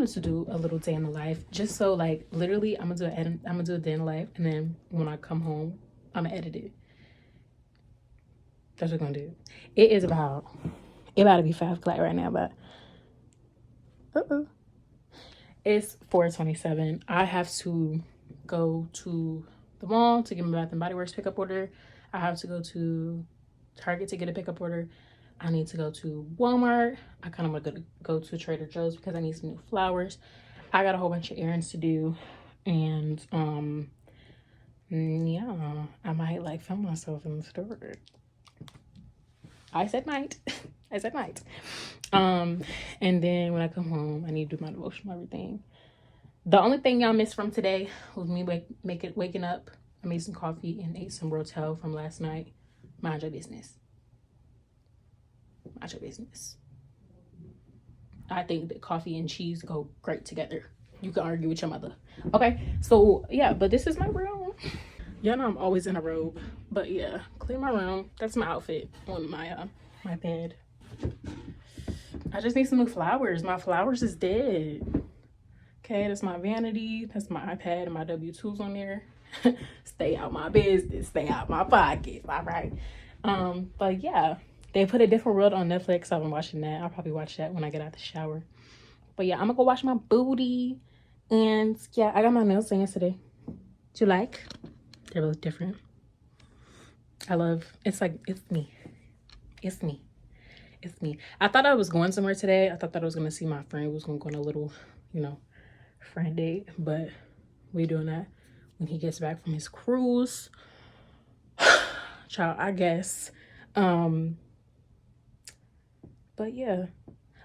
wanted to do a little day in the life, just so like literally I'm gonna do a day in the life, and then when I come home, I'm gonna edit it. That's what we're gonna do. It about to be 5 o'clock right now, but it's 4:27. I have to go to the mall to get my Bath and Body Works pickup order. I have to go to Target to get a pickup order. I need to go to Walmart. I kind of want to go to Trader Joe's because I need some new flowers. I got a whole bunch of errands to do, and yeah, I might like film myself in the store. I said might. I said might. And then when I come home, I need to do my devotional, everything. The only thing y'all missed from today was me waking up. I made some coffee and ate some rotel from last night. Mind your business. Mind your business. I think that coffee and cheese go great together. You can argue with your mother. Okay, so yeah, but this is my room. Y'all know I'm always in a robe, but yeah, clean my room. That's my outfit on my my bed. I just need some new flowers. My flowers is dead. Okay, that's my vanity. That's my iPad and my W-2s on there. Stay out my business. Stay out my pockets. All right. But yeah, they put A Different World on Netflix. I've been watching that. I'll probably watch that when I get out the shower. But yeah, I'm gonna go wash my booty. And yeah, I got my nails done yesterday. Do you like? They're both different. It's like, it's me. It's me. It's me. I thought I was going somewhere today. I thought that I was going to see my friend. We was going to go on a little, friend date. But we doing that when he gets back from his cruise. Child, I guess. But yeah.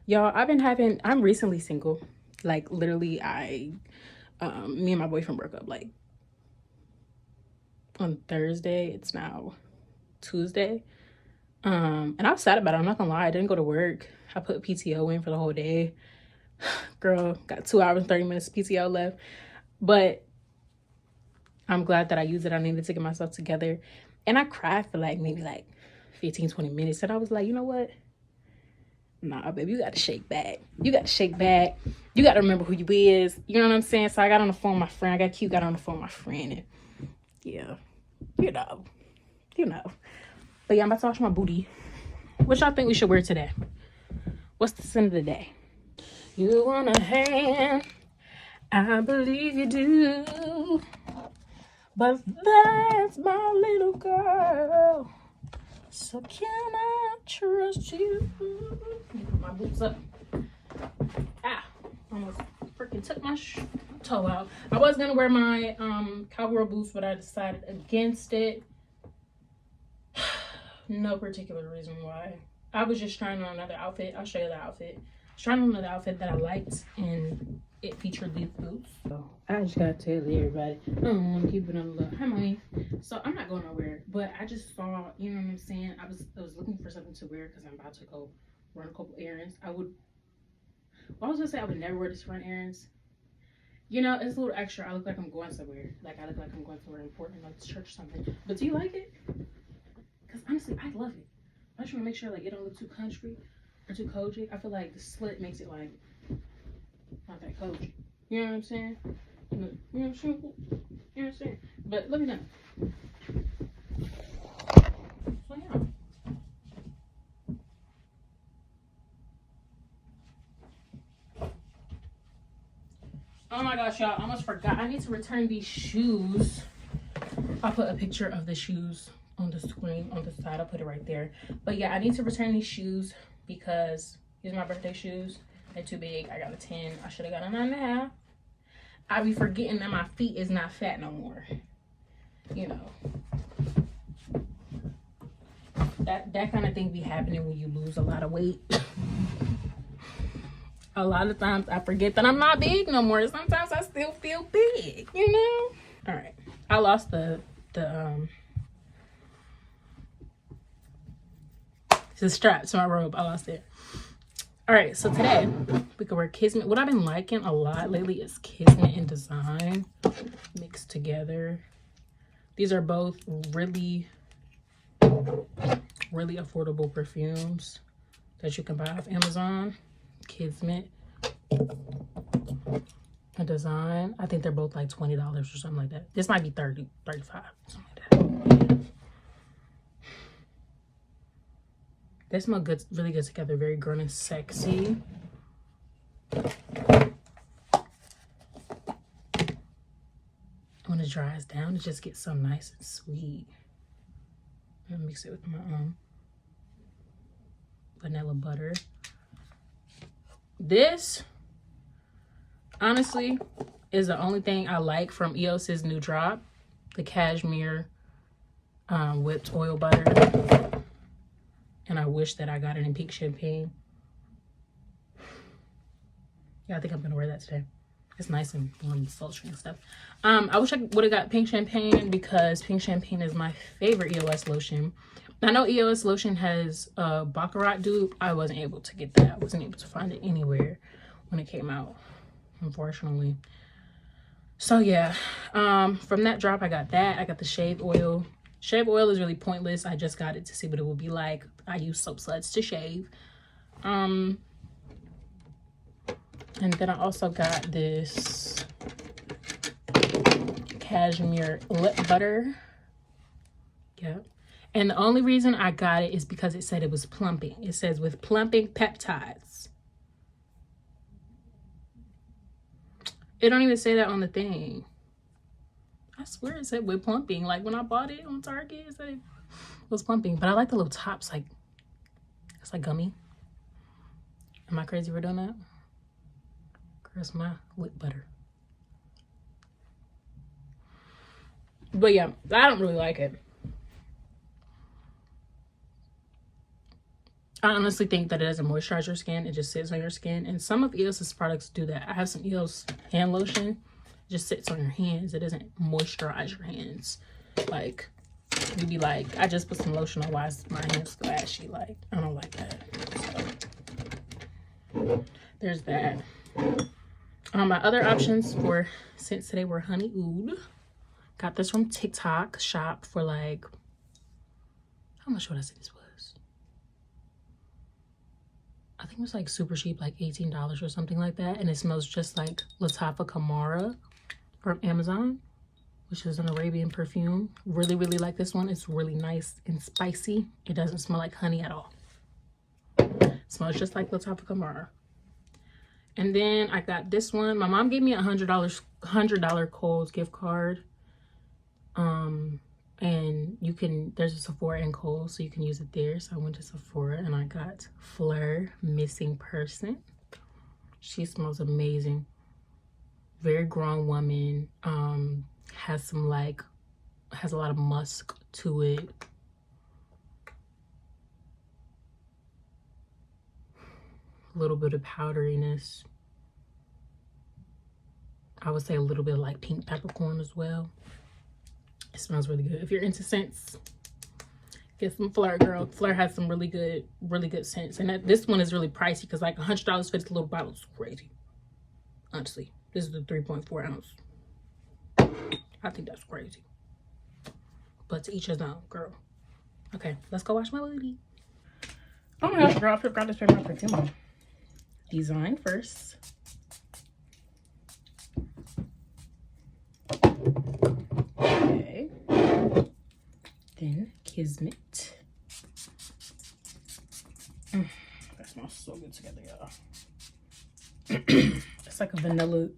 Y'all, I'm recently single. Like, literally, me and my boyfriend broke up, like, on Thursday. It's now Tuesday. And I was sad about it. I'm not gonna lie. I didn't go to work. I put PTO in for the whole day. Girl, got 2 hours and 30 minutes PTO left. But I'm glad that I used it. I needed to get myself together. And I cried for maybe 15, 20 minutes. And I was like, you know what? Nah, baby, you gotta shake back. You gotta shake back. You gotta remember who you is. You know what I'm saying? So I got on the phone with my friend. I got cute, got on the phone with my friend. And yeah, you know. But yeah, I'm about to wash my booty. What y'all think we should wear today? What's the sin of the day? You want a hand? I believe you do. But that's my little girl. So can I trust you? Let me put my boots up. Almost freaking took my toe out. I was gonna wear my cowgirl boots, but I decided against it. No particular reason why. I was just trying on another outfit. I'll show you the outfit. I was trying on another outfit that I liked, and it featured these boots. So I just gotta tell everybody, I don't want to keep it on the low. Hi, mommy. So I'm not going nowhere, but I just saw, you know what I'm saying? I was looking for something to wear because I'm about to go run a couple errands. I was gonna say I would never wear this to run errands. It's a little extra. I look like I'm going somewhere. Like I look like I'm going somewhere important, like church or something. But do you like it? Because honestly, I love it. I just want to make sure it don't look too country or too Kojic. I feel like the slit makes it not that Kojic. You know what I'm saying? You know what I'm saying? You know what I'm saying? But let me know. So yeah. Oh my gosh, y'all, I almost forgot. I need to return these shoes. I'll put a picture of the shoes on the screen on the side. I'll put it right there. But yeah, I need to return these shoes because these are my birthday shoes. They're too big. I got a 10. I should have got a 9.5. I be forgetting that my feet is not fat no more. That kind of thing be happening when you lose a lot of weight. A lot of times I forget that I'm not big no more. Sometimes I still feel big, All right. I lost the strap to my robe. I lost it. All right, so today we can wear Kismet. What I've been liking a lot lately is Kismet and Design mixed together. These are both really, really affordable perfumes that you can buy off Amazon. Kismet. a design. I think they're both like $20 or something like that. This might be 30, 35, something like that. They smell good, really good together. Very grown and sexy. When it dries down, it just gets so nice and sweet. I'm gonna mix it with my vanilla butter. This, honestly, is the only thing I like from EOS's new drop. The cashmere whipped oil butter. And I wish that I got it in pink champagne. Yeah, I think I'm gonna wear that today. It's nice and warm and sultry and stuff. I wish I would have got pink champagne because pink champagne is my favorite EOS lotion. I know EOS lotion has a Baccarat dupe. I wasn't able to get that. I wasn't able to find it anywhere when it came out, unfortunately. So yeah, from that drop, I got that. I got the shave oil. Shave oil is really pointless. I just got it to see what it would be like. I use soap suds to shave. And then I also got this cashmere lip butter. Yep. And the only reason I got it is because it said it was plumping. It says with plumping peptides. It don't even say that on the thing. I swear it said with plumping. Like when I bought it on Target, it said it was plumping. But I like the little tops. Like, it's like gummy. Am I crazy for doing that? Where's my lip butter? But yeah, I don't really like it. I honestly think that it doesn't moisturize your skin. It just sits on your skin. And some of EOS's products do that. I have some EOS hand lotion. It just sits on your hands. It doesn't moisturize your hands. Like, you'd be like, I just put some lotion on. Why is my hands so ashy? Like, I don't like that. So, there's that. My other options for scents today were Honey Oud. Got this from TikTok shop for like, how much would I say this was? I think it was like super cheap, like $18 or something like that. And it smells just like Latafa Kamara from Amazon, which is an Arabian perfume. Really, really like this one. It's really nice and spicy. It doesn't smell like honey at all. It smells just like Latafa Kamara. And then I got this one. My mom gave me a $100 Kohl's gift card. And you can, there's a Sephora and Kohl's, so you can use it there. So I went to Sephora and I got Fleur Missing Person. She smells amazing. Very grown woman. Has some like, has a lot of musk to it. A little bit of powderiness. I would say a little bit of like pink peppercorn as well. It smells really good. If you're into scents, get some Fleur, girl. Fleur has some really good scents. And this one is really pricey because like $100 for this little bottle is crazy. Honestly, this is the 3.4 ounce. I think that's crazy. But to each his own, girl. Okay, let's go wash my booty. Oh my gosh, girl, I forgot to spray my perfume on. Design first. Okay. Then Kismet. That smells so good together, y'all. It's like a vanilla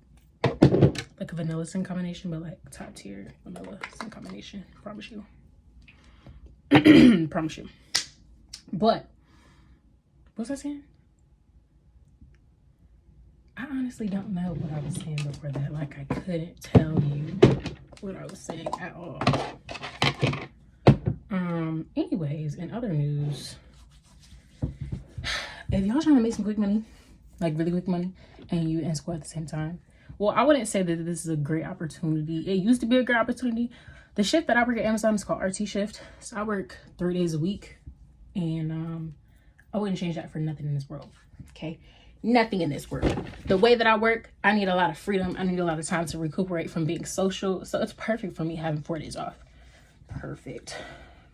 scent combination, but like top tier vanilla scent combination. Promise you. Promise you. But what was I saying? I honestly don't know what I was saying before that. Like, I couldn't tell you what I was saying at all. Anyways, in other news, if y'all trying to make some quick money, like really quick money, and you in school at the same time, well, I wouldn't say that this is a great opportunity. It used to be a great opportunity. The shift that I work at Amazon is called RT shift. So I work 3 days a week, and I wouldn't change that for nothing in this world. Okay. Nothing in this world. The way that I work, I need a lot of freedom. I need a lot of time to recuperate from being social. So it's perfect for me having 4 days off. Perfect.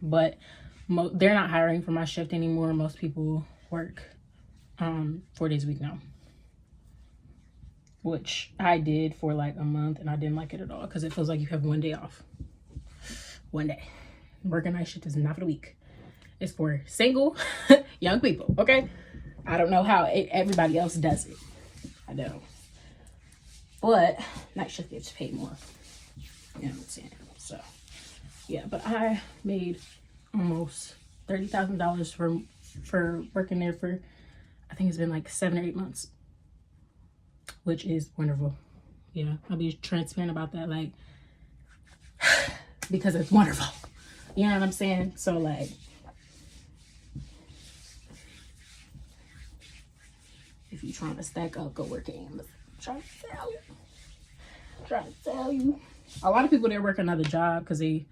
But they're not hiring for my shift anymore. Most people work 4 days a week now. which I did for like a month, and I didn't like it at all because it feels like you have one day off. One day. Working night shift is not for the weak. It's for single young people, okay? I don't know how everybody else does it. I don't. But night shift gets paid more. You know what I'm saying? So, yeah. But I made almost $30,000 for working there for, I think it's been like 7 or 8 months, which is wonderful. Yeah, I'll be transparent about that, like, because it's wonderful. You know what I'm saying? So, like, if you're trying to stack up, go work at Amazon. Trying to tell you. A lot of people, they work another job because they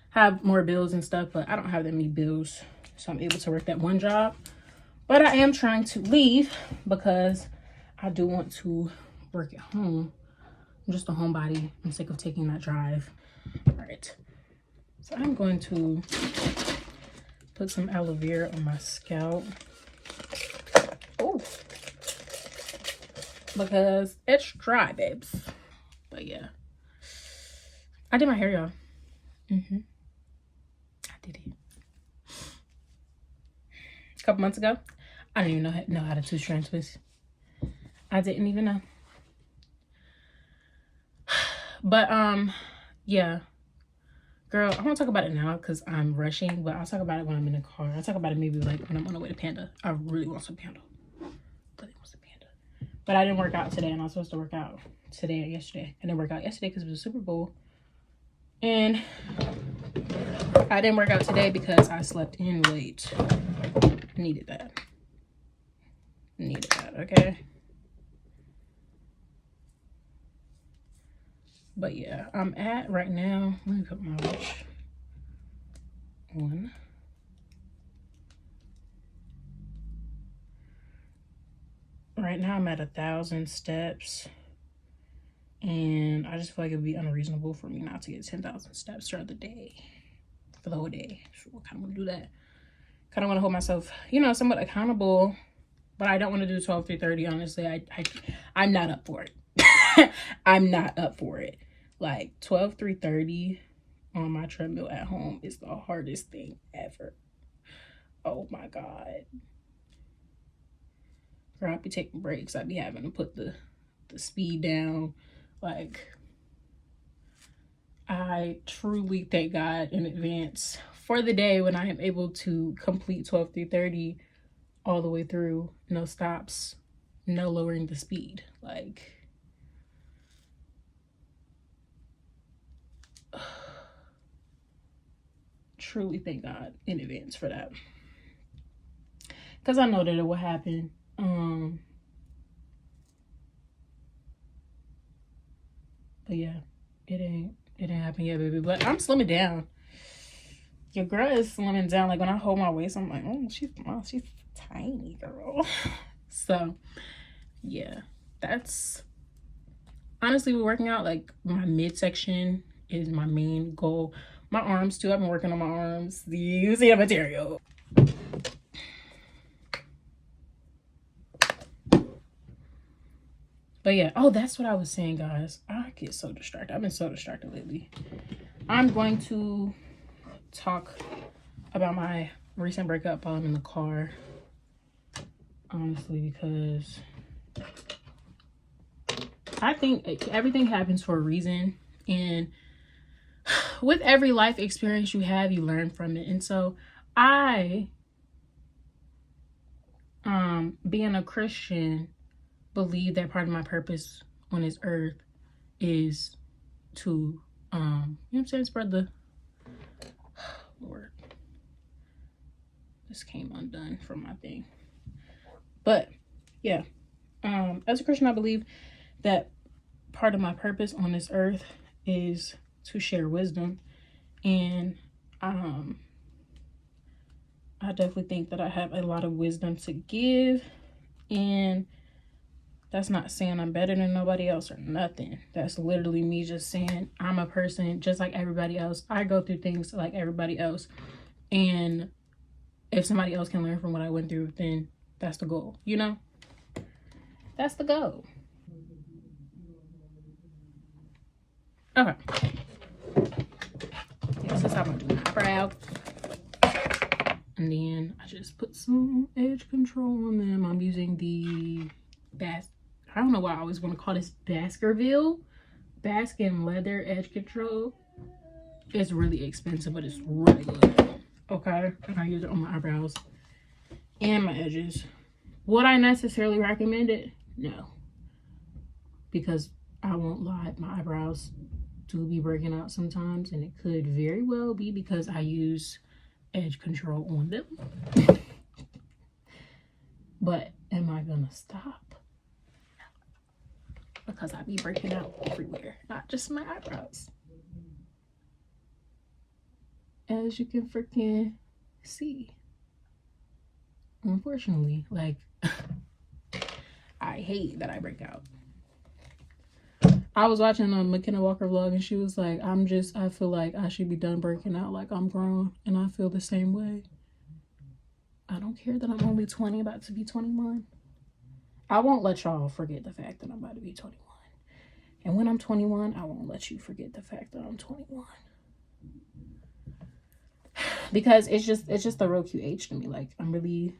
have more bills and stuff, but I don't have that many bills, so I'm able to work that one job. But I am trying to leave because I do want to work at home. I'm just a homebody. I'm sick of taking that drive. All right. So I'm going to put some aloe vera on my scalp. Oh, because it's dry, babes. But yeah, I did my hair, y'all. I did it a couple months ago. I didn't even know how to two-strand twist. I didn't even know. But yeah, girl, I want to talk about it now because I'm rushing, but I'll talk about it when I'm in the car. I'll talk about it maybe like when I'm on the way to Panda. I really want some Panda. But I didn't work out today, and I was supposed to work out today or yesterday. I didn't work out yesterday because it was a Super Bowl. And I didn't work out today because I slept in late. Needed that, okay? But yeah, I'm at right now, let me put my watch on. Right now I'm at 1,000 steps, and I just feel like it would be unreasonable for me not to get 10,000 steps throughout the day, for the whole day. So I kind of want to do that. Kind of want to hold myself, you know, somewhat accountable, but I don't want to do 12 through 30. Honestly, I'm not up for it. I'm not up for it. Like 12 through 30 on my treadmill at home is the hardest thing ever. Oh my God. Girl, I'd be taking breaks. I'd be having to put the speed down. Like, I truly thank God in advance for the day when I am able to complete 12 through 30 all the way through. No stops, no lowering the speed. Like, truly thank God in advance for that. Because I know that it will happen. But yeah, it ain't happened yet, baby. But I'm slimming down. Your girl is slimming down. Like when I hold my waist, I'm like, oh, she's tiny, girl. So yeah, that's honestly, we're working out. Like my midsection is my main goal. My arms too. I've been working on my arms. You see the material. But yeah, oh, that's what I was saying, guys. I get so distracted. I've been so distracted lately. I'm going to talk about my recent breakup while I'm in the car. Honestly, because I think everything happens for a reason. And with every life experience you have, you learn from it. And so I, being a Christian, believe that part of my purpose on this earth is to, you know what I'm saying, spread the, Lord, this came undone from my thing. But yeah, as a Christian, I believe that part of my purpose on this earth is to share wisdom. And I definitely think that I have a lot of wisdom to give. And that's not saying I'm better than nobody else or nothing. That's literally me just saying I'm a person just like everybody else. I go through things like everybody else. And if somebody else can learn from what I went through, then that's the goal, you know? That's the goal. Okay. Yeah, this is how I'm gonna do my eyebrow. And then I just put some edge control on them. I'm using the I don't know why I always want to call this Baskerville Baskin Leather Edge Control. It's really expensive, but it's really good. Okay, and I use it on my eyebrows and my edges. Would I necessarily recommend it? No, because I won't lie, my eyebrows do be breaking out sometimes, and it could very well be because I use edge control on them. But am I gonna stop? No, because I be breaking out everywhere, not just my eyebrows, as you can freaking see. Unfortunately, like, I hate that I break out. I was watching a McKenna Walker vlog, and she was like, I feel like I should be done breaking out, like I'm grown. And I feel the same way. I don't care that I'm only 20, about to be 21. I won't let y'all forget the fact that I'm about to be 21. And when I'm 21, I won't let you forget the fact that I'm 21. Because it's just a real cute age to me. Like, I'm really,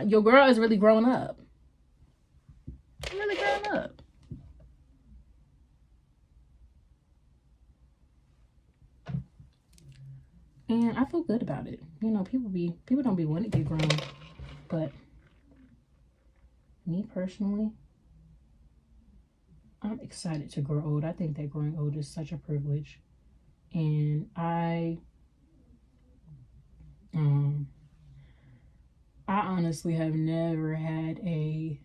your girl is really grown up. I'm really grown up. And I feel good about it. You know, people don't be wanting to get grown. But me personally, I'm excited to grow old. I think that growing old is such a privilege. And I honestly have never had a,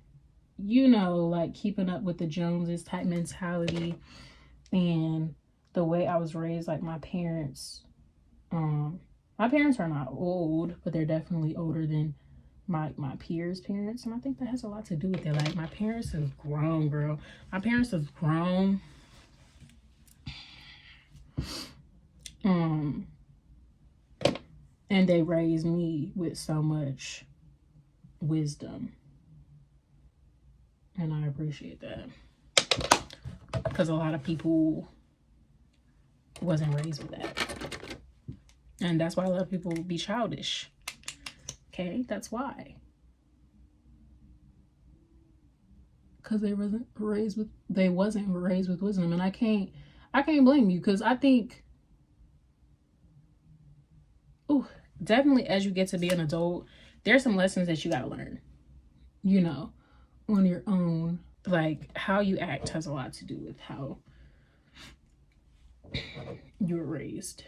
you know, like keeping up with the Joneses type mentality. And the way I was raised, like my parents are not old, but they're definitely older than my peers' parents. And I think that has a lot to do with it. Like, my parents have grown, girl. My parents have grown. And they raised me with so much wisdom. And I appreciate that. Because a lot of people wasn't raised with that. And that's why a lot of people be childish. Okay, that's why. Because they wasn't raised with wisdom. And I can't blame you, because I think, definitely as you get to be an adult, there's some lessons that you gotta learn, you know, on your own. Like, how you act has a lot to do with how you were raised.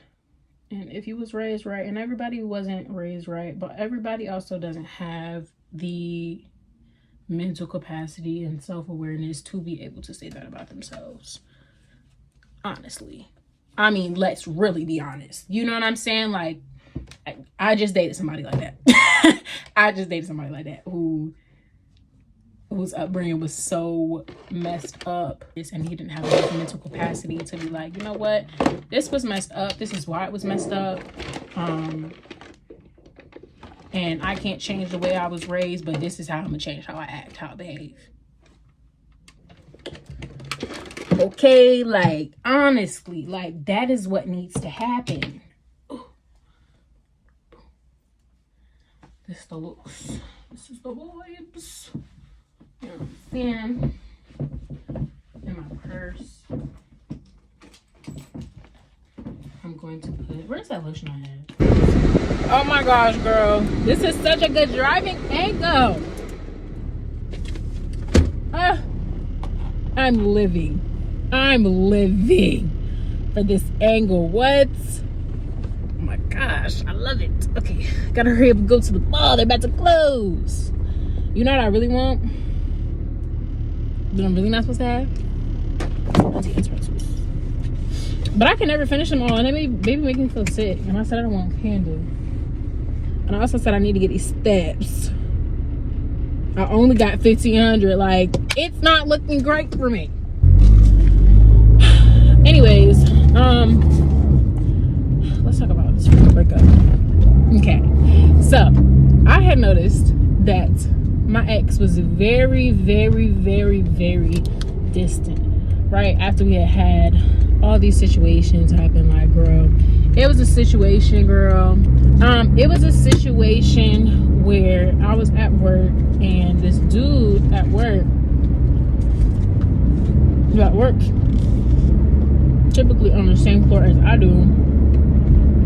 And if you was raised right, and everybody wasn't raised right, but everybody also doesn't have the mental capacity and self-awareness to be able to say that about themselves. Honestly. I mean, let's really be honest. You know what I'm saying? Like, I just dated somebody like that. I just dated somebody like that whose upbringing was so messed up, and he didn't have enough mental capacity to be like, you know what, this was messed up, this is why it was messed up, and I can't change the way I was raised, but this is how I'm gonna change how I act, how I behave. Okay, like, honestly, like, that is what needs to happen. This is the looks. This is the vibes. You know what I'm saying? In my purse, I'm going to put, where's that lotion I had? Oh my gosh, girl. This is such a good driving angle. I'm living for this angle. What? Oh my gosh, I love it. Okay, gotta hurry up and go to the mall. They're about to close. You know what I really want? That I'm really not supposed to have? But I can never finish them all, and they may make me feel sick. And I said I don't want candy. And I also said I need to get these steps. I only got 1,500. Like, it's not looking great for me. Anyways, let's talk about this breakup. Okay, so I had noticed that my ex was very, very, very, very distant right after we had all these situations happen. Like, girl, it was a situation, girl. It was a situation where I was at work and this dude at work typically on the same floor as I do.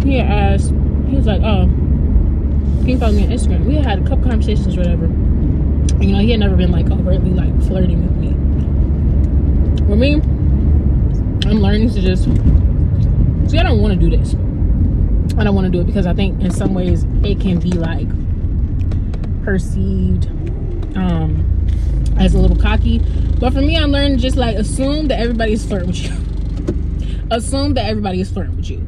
He had asked, he was like, oh, can you follow me on Instagram? We had a couple conversations or whatever. And, you know, he had never been like overtly like flirting with me. For me, I'm learning to just, see, I don't want to do this. I don't want to do it because I think in some ways it can be like perceived as a little cocky. But for me, I'm learning to just like assume that everybody's flirting with you. Assume that everybody is flirting with you.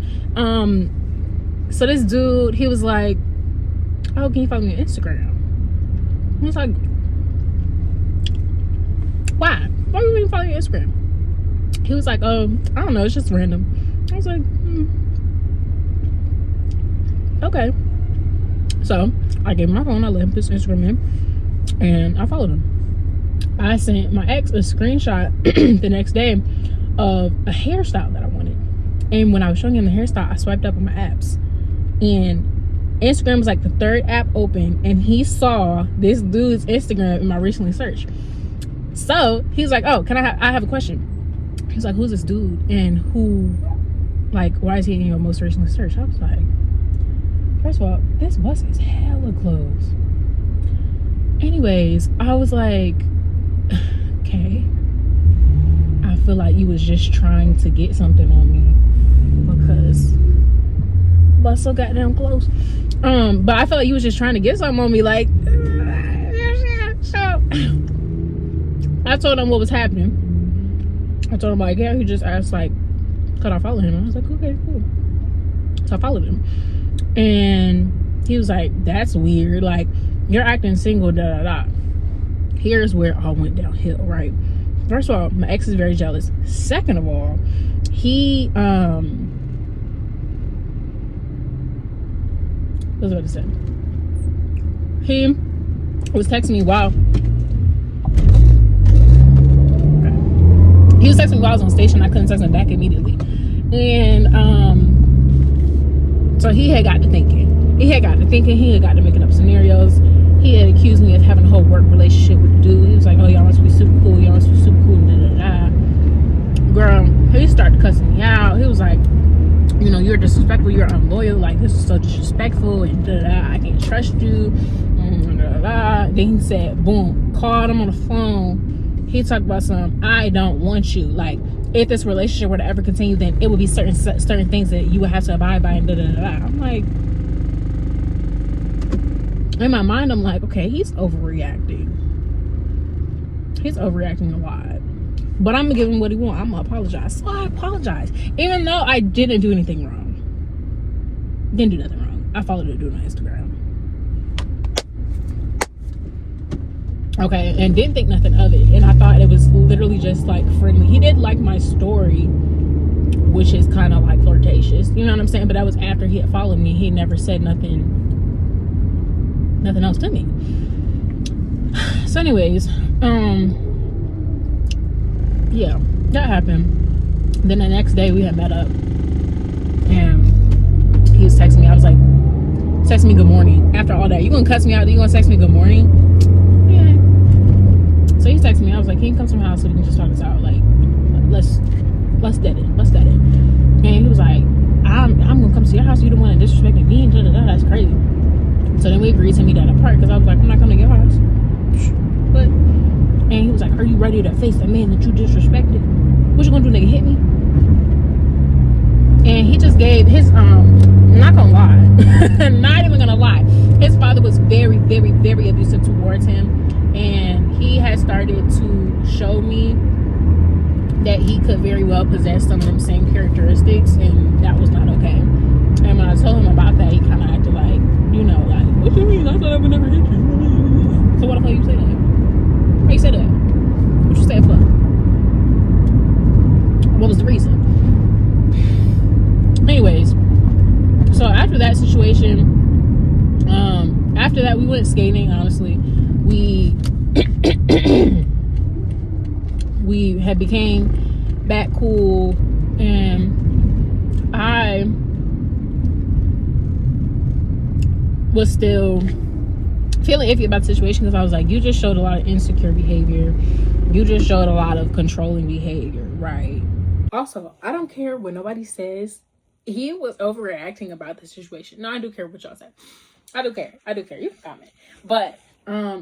So this dude, he was like, oh, can you follow me on Instagram? I was like, why? Why would you follow me on Instagram? He was like, I don't know, it's just random. I was like, okay. So I gave him my phone, I let him put his Instagram in, and I followed him. I sent my ex a screenshot the next day of a hairstyle that I wanted. And when I was showing him the hairstyle, I swiped up on my apps. And Instagram was like the third app open, and he saw this dude's Instagram in my recently searched. So he's like, oh, I have a question. He's like, who's this dude? And who, like, why is he in your most recently searched? I was like, first of all, this bus is hella close. Anyways, I was like, okay. I feel like you was just trying to get something on me because bus so goddamn close. But I felt like you was just trying to get something on me. Like, so I told him what was happening. I told him, like, yeah, he just asked, like, could I follow him? I was like, okay, cool. So I followed him. And he was like, that's weird. Like, you're acting single, da da da. Here's where all went downhill, right? First of all, my ex is very jealous. Second of all, he, what was I about to say? He was texting me while he was texting me while I was on station. I couldn't text him back immediately. And so he had got to thinking. He had got to making up scenarios. He had accused me of having a whole work relationship with the dude. He was like, oh, y'all must be super cool. Y'all must be super cool. Da, da, da. Girl, he started cussing me out. He was like, you know, you're disrespectful. You're unloyal. Like, this is so disrespectful. And da, da, da. I can't trust you. Da, da, da. Then he said, boom, called him on the phone. He talked about some, I don't want you. Like, if this relationship were to ever continue, then it would be certain things that you would have to abide by. And da, da, da, da. I'm like, in my mind, I'm like, okay, he's overreacting. He's overreacting a lot. But I'm going to give him what he wants. I'm going to apologize. So I apologize. Even though I didn't do anything wrong. Didn't do nothing wrong. I followed a dude on Instagram. Okay, and didn't think nothing of it. And I thought it was literally just, like, friendly. He did like my story, which is kind of, like, flirtatious. You know what I'm saying? But that was after he had followed me. He never said nothing else to me. So anyways, yeah, that happened. Then the next day we had met up and he was texting me. I was like, text me good morning. After all that, you gonna cuss me out? You gonna text me good morning? Yeah. So he texted me. I was like, can you come to my house so we can just talk this out? Like, let's dead it. And he was like, I'm gonna come to your house. You the one that disrespected me. Da, da, da. That's crazy. So then we agreed to meet at a park because I was like, I'm not coming to your house. But, and he was like, are you ready to face the man that you disrespected? What you gonna do, nigga? Hit me? And he just gave his, not gonna lie, not even gonna lie. His father was very, very, very abusive towards him. And he had started to show me that he could very well possess some of them same characteristics. And that was not okay. And when I told him about that, he kind of acted like, you know, like, what you mean? I thought I would never hit you. So what the fuck you say that? How you say that? What you say for? What was the reason? Anyways, so after that situation, after that we went skating. Honestly, we had became back cool, and I was still feeling iffy about the situation because I was like, you just showed a lot of insecure behavior. You just showed a lot of controlling behavior, right? Also, I don't care what nobody says. He was overreacting about the situation. No, I do care what y'all say. I do care. You can comment. But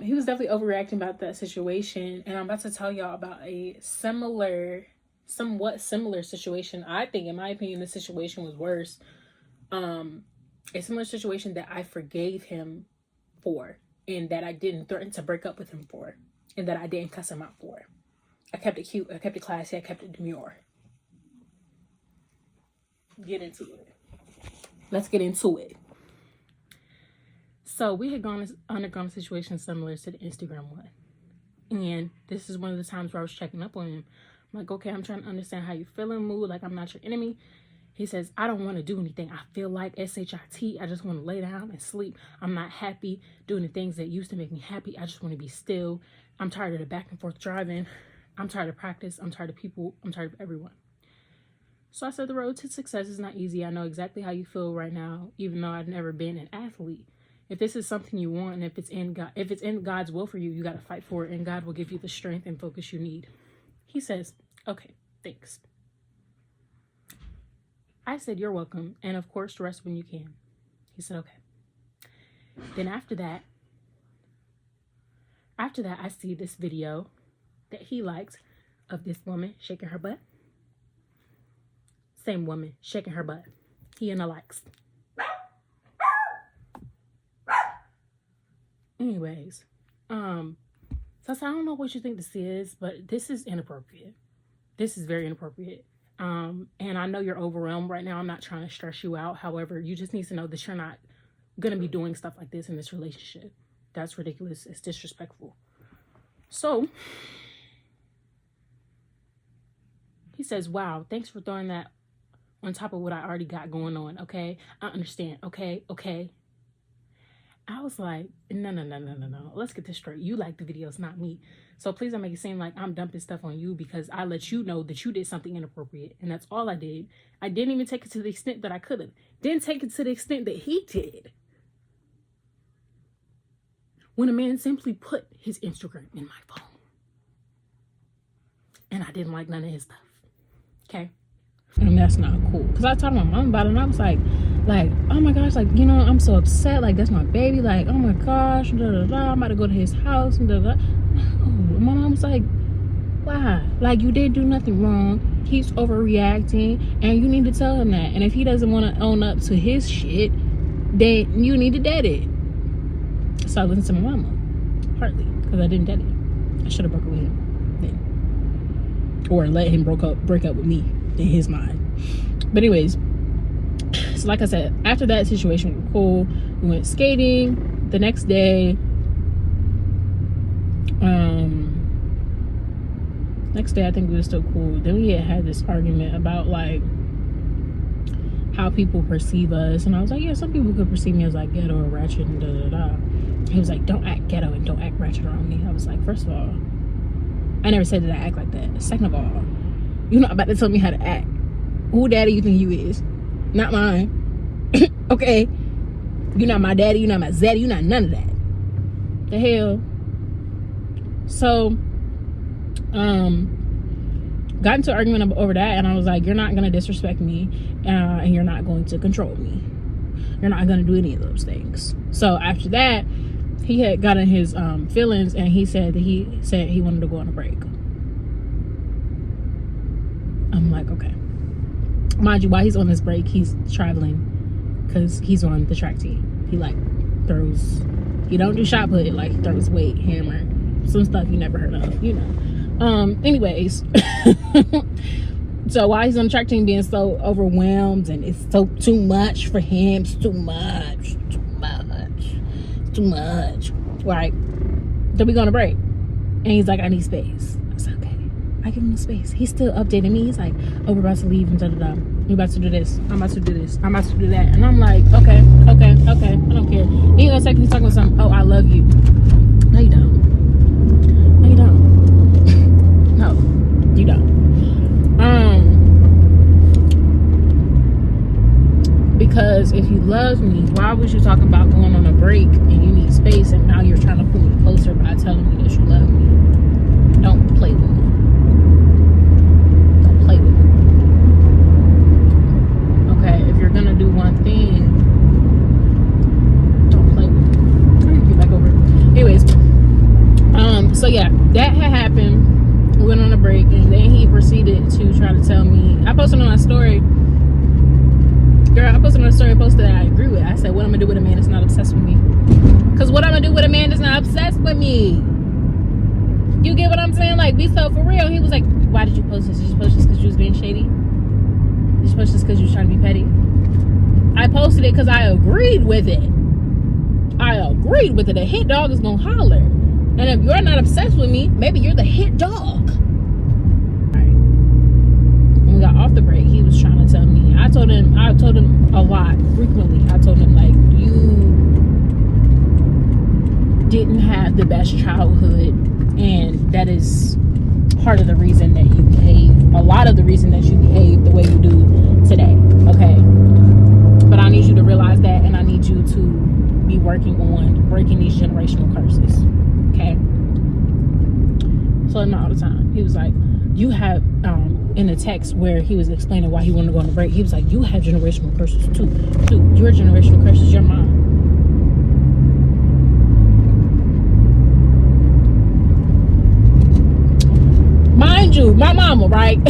he was definitely overreacting about that situation. And I'm about to tell y'all about a somewhat similar situation. I think, in my opinion, the situation was worse. A similar situation that I forgave him for, and that I didn't threaten to break up with him for, and that I didn't cuss him out for. I kept it cute. I kept it classy. I kept it demure. Get into it. Let's get into it. So we had undergone a situation similar to the Instagram one. And this is one of the times where I was checking up on him. I'm like, okay, I'm trying to understand how you feeling, mood, like I'm not your enemy. He says, I don't want to do anything. I feel like SHIT. I just want to lay down and sleep. I'm not happy doing the things that used to make me happy. I just want to be still. I'm tired of the back and forth driving. I'm tired of practice. I'm tired of people. I'm tired of everyone. So I said, the road to success is not easy. I know exactly how you feel right now, even though I've never been an athlete. If this is something you want, and if it's in God's will for you, you got to fight for it, and God will give you the strength and focus you need. He says, okay, thanks. I said, you're welcome. And of course, rest when you can. He said, okay. Then after that, I see this video that he liked of this woman shaking her butt. Same woman shaking her butt. He in the likes. Anyways, so I said, I don't know what you think this is, but this is inappropriate. This is very inappropriate. And I know you're overwhelmed right now. I'm not trying to stress you out. However, you just need to know that you're not going to be doing stuff like this in this relationship. That's ridiculous. It's disrespectful. So he says, wow, thanks for throwing that on top of what I already got going on. Okay. I understand. Okay. I was like, no. Let's get this straight. You like the videos, not me. So please don't make it seem like I'm dumping stuff on you because I let you know that you did something inappropriate. And that's all I did. I didn't even take it to the extent that I could have. Didn't take it to the extent that he did. When a man simply put his Instagram in my phone. And I didn't like none of his stuff. Okay? And that's not cool. Because I talked to my mom about it and I was like, oh my gosh, like, you know, I'm so upset. Like, that's my baby. Like, oh my gosh, I'm about to go to his house. And no. My mom was like, why? Like, you didn't do nothing wrong. He's overreacting. And you need to tell him that. And if he doesn't want to own up to his shit, then you need to dead it. So I listened to my mama. Partly. Because I didn't dead it. I should have broke up with him then. Or let him break up with me in his mind. But anyways, so like I said, after that situation, we were cool. We went skating the next day. Next day I think we were still cool. Then we had this argument about like how people perceive us, and I was like, yeah, some people could perceive me as like ghetto or ratchet and He was like, don't act ghetto and don't act ratchet around me. I was like, first of all, I never said that I act like that. Second of all, you're not about to tell me how to act. Who daddy you think you is? Not mine. Okay? You're not my daddy. You're not my zaddy. You're not none of that. The hell? So, got into an argument over that, and I was like, you're not going to disrespect me, and you're not going to control me. You're not going to do any of those things. So, after that, he had gotten his feelings, and he said he wanted to go on a break. I'm like, okay. Mind you, while he's on this break, he's traveling because he's on the track team. He like throws, he don't do shot put, like he throws weight, hammer, some stuff you never heard of, you know. Anyways, so while he's on the track team being so overwhelmed and it's so too much for him, it's too much, right? Then we go on a break. And he's like, I need space. I was like, okay. I give him the space. He's still updating me. He's like, oh, we're about to leave and da-da-da. We're about to do this. I'm about to do this. I'm about to do that. And I'm like, okay. I don't care. Then he goes second, he's talking about something. Oh, I love you. No, you don't. No, you don't. No, you don't. Because if you love me, why was you talking about going on a break and you need space, and now you're trying to pull me closer by telling me that you love me? Don't play with me. Don't play with me. Okay, if you're gonna do one thing, don't play with me. I need to get back over it. Anyways, so yeah, that had happened. We went on a break, and then he proceeded to try to tell me. I posted on my story. Girl, I posted on a story post that I agree with. I said, what I'm gonna do with a man that's not obsessed with me? Because what I'm gonna do with a man that's not obsessed with me? You get what I'm saying? Like, be so for real. He was like, why did you post this? Did you post this because you was being shady? Did you post this because you was trying to be petty? I posted it because I agreed with it. I agreed with it. A hit dog is gonna holler. And if you're not obsessed with me, maybe you're the hit dog. Alright. When we got off the break, he was trying to tell me. I told him a lot, frequently. I told him, like, you didn't have the best childhood, and that is part of the reason that you behave, a lot of the reason that you behave the way you do today. Okay, but I need you to realize that, and I need you to be working on breaking these generational curses. Okay, so not all the time. He was like, you have in a text where he was explaining why he wanted to go on a break, he was like, you have generational curses too. Your generational curse is your mom. Mind you, my mama, right?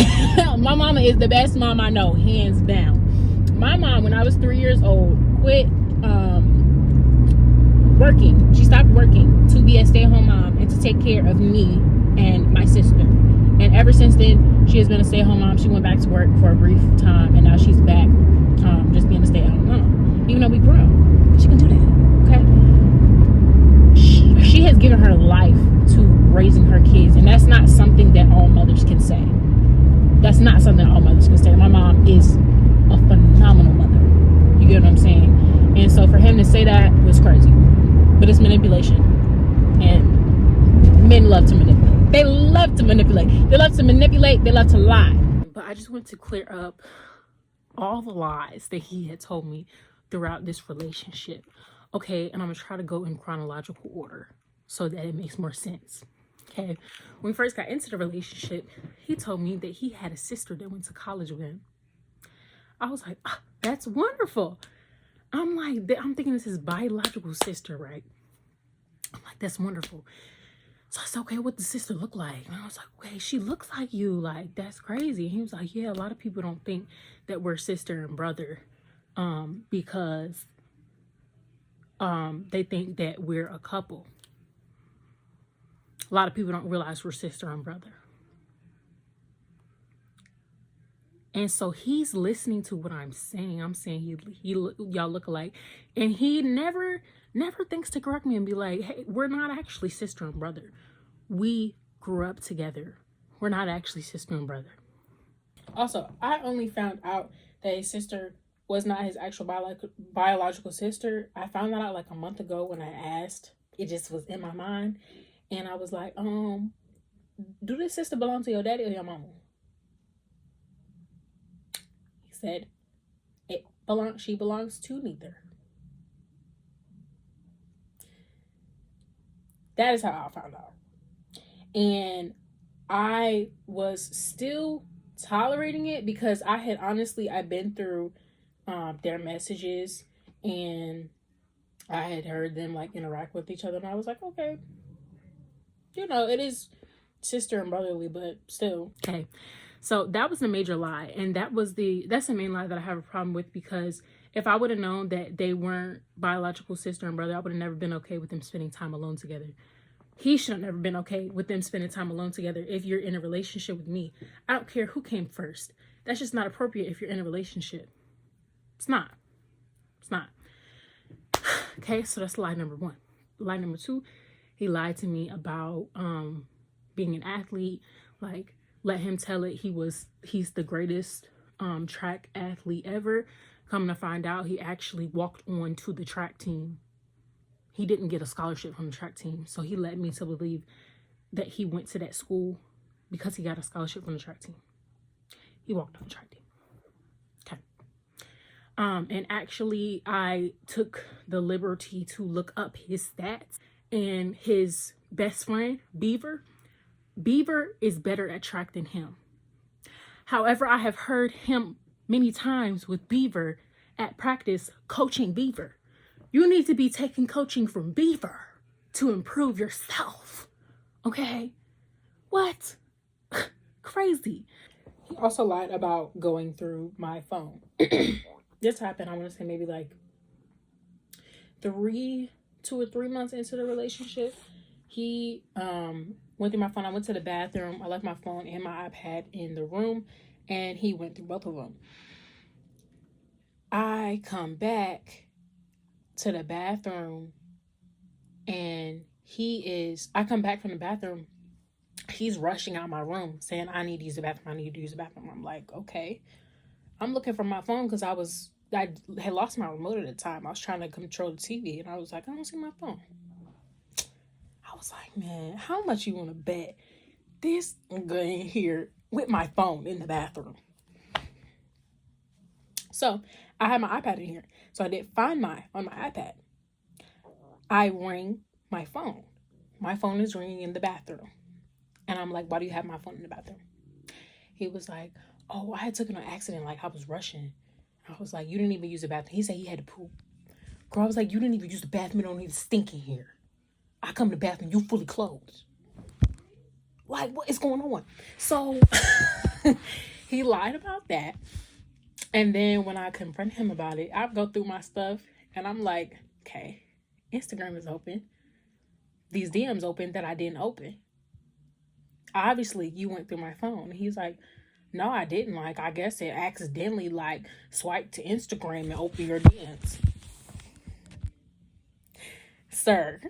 My mama is the best mom I know, hands down. My mom, when I was 3 years old, quit working. She stopped working to be a stay-at-home mom and to take care of me and my sister. And ever since then, she has been a stay-at-home mom. She went back to work for a brief time, and now she's back just being a stay-at-home mom. Even though we grown, she can do that. Okay. She has given her life to raising her kids, and that's not something that all mothers can say. That's not something that all mothers can say. My mom is a phenomenal mother. You get what I'm saying? And so for him to say that was crazy. But it's manipulation. And men love to manipulate. They love to manipulate. They love to manipulate. They love to lie. But I just want to clear up all the lies that he had told me throughout this relationship. Okay, and I'm going to try to go in chronological order so that it makes more sense. Okay, when we first got into the relationship, he told me that he had a sister that went to college with him. I was like, that's wonderful. I'm thinking this is biological sister, right? I'm like, that's wonderful. So I said, okay, what does sister look like? And I was like, okay, she looks like you. Like, that's crazy. And he was like, yeah, a lot of people don't think that we're sister and brother because they think that we're a couple. A lot of people don't realize we're sister and brother. And so he's listening to what I'm saying. I'm saying y'all look alike. And he never thinks to correct me and be like, hey, we're not actually sister and brother. We grew up together. We're not actually sister and brother. Also, I only found out that his sister was not his actual biological sister. I found that out like a month ago when I asked. It just was in my mind. And I was like, do this sister belong to your daddy or your mama? He said, she belongs to neither. That is how I found out. And I was still tolerating it because I've been through their messages, and I had heard them like interact with each other, and I was like, okay, it is sister and brotherly, but still. Okay, so that was the major lie, and that's the main lie that I have a problem with, because if I would have known that they weren't biological sister and brother, I would have never been okay with them spending time alone together. He should have never been okay with them spending time alone together. If you're in a relationship with me, I don't care who came first. That's just not appropriate if you're in a relationship. It's not. Okay, so that's lie number one. Lie number two, he lied to me about being an athlete. Like, let him tell it. He's the greatest track athlete ever. Come to find out, he actually walked on to the track team. He didn't get a scholarship from the track team. So he led me to believe that he went to that school because he got a scholarship from the track team. He walked on the track team. Okay. And actually, I took the liberty to look up his stats, and his best friend, Beaver is better at track than him. However, I have heard him many times with Beaver at practice coaching Beaver. You need to be taking coaching from Beaver to improve yourself. Okay? What? Crazy. He also lied about going through my phone. This happened, I want to say maybe like 2 or 3 months into the relationship. He went through my phone. I went to the bathroom. I left my phone and my iPad in the room, and he went through both of them. I come back to the bathroom, and I come back from the bathroom. He's rushing out my room saying, I need to use the bathroom. I need to use the bathroom. I'm like, okay. I'm looking for my phone because I had lost my remote at the time. I was trying to control the TV, and I was like, I don't see my phone. I was like, man, how much you want to bet this guy in here with my phone in the bathroom? So I had my iPad in here. So I did Find My on my iPad. I rang my phone. My phone is ringing in the bathroom. And I'm like, why do you have my phone in the bathroom? He was like, oh, I had taken an accident. Like, I was rushing. I was like, you didn't even use the bathroom. He said he had to poop. Girl, I was like, you didn't even use the bathroom. It don't even stink in here. I come to the bathroom, you fully clothed. Like, what is going on? So he lied about that. And then when I confront him about it, I go through my stuff and I'm like, okay, Instagram is open. These DMs open that I didn't open. Obviously, you went through my phone. He's like, no, I didn't. Like, I guess it accidentally swiped to Instagram and opened your DMs. Sir,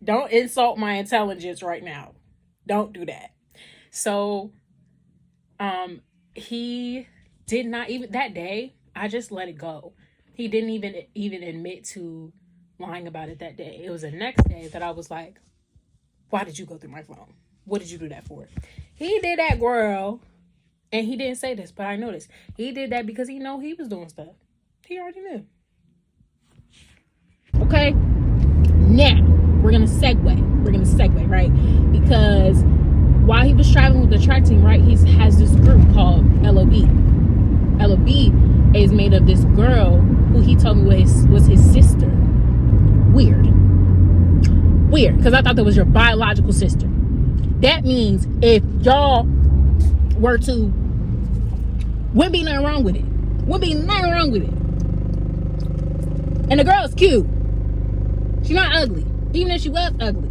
don't insult my intelligence right now. Don't do that. So, he did not even, that day, I just let it go. He didn't even admit to lying about it that day. It was the next day that I was like, why did you go through my phone? What did you do that for? He did that, girl. And he didn't say this, but I noticed. He did that because he know he was doing stuff. He already knew. Okay? Now, we're going to segue, right? Because while he was traveling with the track team, right, he has this group called LOB. LOB is made of this girl who he told me was his sister. Weird, because I thought that was your biological sister. That means if y'all were to, wouldn't be nothing wrong with it. And the girl's cute. She's not ugly. Even if she was ugly.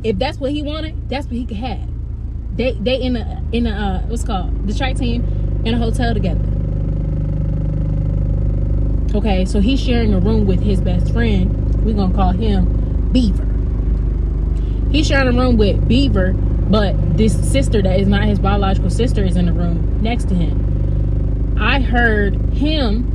If that's what he wanted, that's what he could have. They in a what's called the track team in a hotel together. Okay, so he's sharing a room with his best friend. We're gonna call him Beaver. He's sharing a room with Beaver, but this sister that is not his biological sister is in the room next to him. I heard him,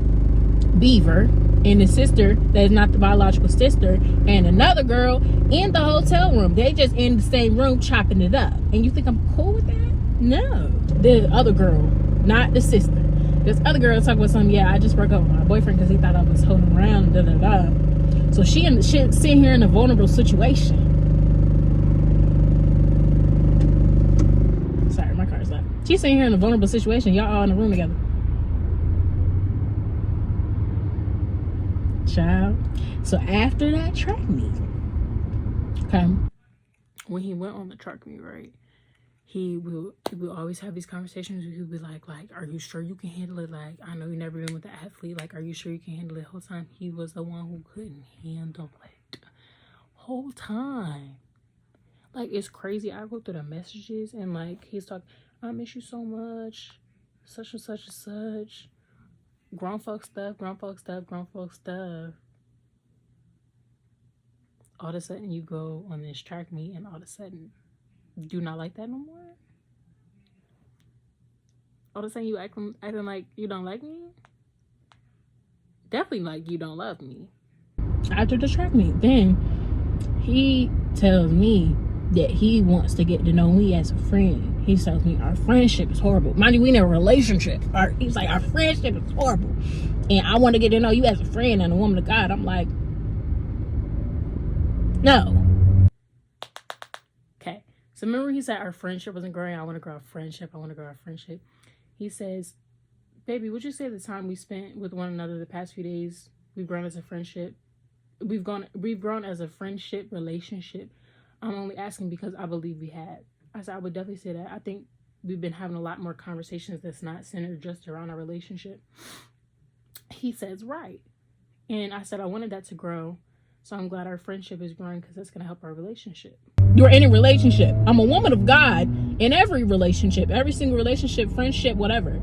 Beaver, and the sister that is not the biological sister, and another girl in the hotel room. They just in the same room chopping it up. And you think I'm cool with that? No. The other girl, not the sister. This other girl talking about something, yeah, I just broke up with my boyfriend because he thought I was holding around, So she sitting here in a vulnerable situation. Sorry, my car's up. She's sitting here in a vulnerable situation. Y'all all in the room together. Child. So after that track meet, okay, when he went on the track meet, right, he will always have these conversations. He'll be like, are you sure you can handle it? Like, I know you never been with the athlete. Like, are you sure you can handle it? The whole time he was the one who couldn't handle it. Whole time. Like, it's crazy. I go through the messages and like he's talking, I miss you so much, such and such and such. Grown folk stuff. All of a sudden you go on this track meet and all of a sudden you do not like that no more. All of a sudden you acting like you don't like me. Definitely like you don't love me. After the track meet, then he tells me that he wants to get to know me as a friend. He tells me our friendship is horrible. Mind you, we in a relationship. He's like, our friendship is horrible. And I want to get to know you as a friend and a woman of God. I'm like, no. Okay. So remember he said our friendship wasn't growing. I want to grow our friendship. I want to grow our friendship. He says, baby, would you say the time we spent with one another the past few days, we've grown as a friendship? We've grown as a friendship relationship. I'm only asking because I believe we had. I said, I would definitely say that. I think we've been having a lot more conversations that's not centered just around our relationship. He says, right. And I said, I wanted that to grow. So I'm glad our friendship is growing because that's going to help our relationship. You're in a relationship. I'm a woman of God in every relationship, every single relationship, friendship, whatever.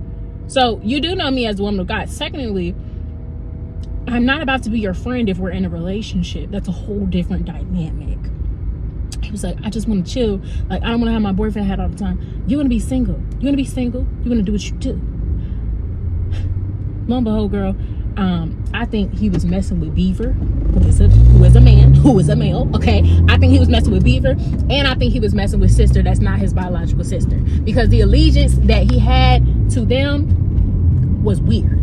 So you do know me as a woman of God. Secondly, I'm not about to be your friend if we're in a relationship. That's a whole different dynamic. He was like, I just want to chill. Like, I don't want to have my boyfriend hat all the time. You want to be single. You want to be single. You want to do what you do. Lo and behold, girl, I think he was messing with Beaver, who is a man, who is a male, okay? I think he was messing with Beaver, and I think he was messing with sister that's not his biological sister. Because the allegiance that he had to them was weird.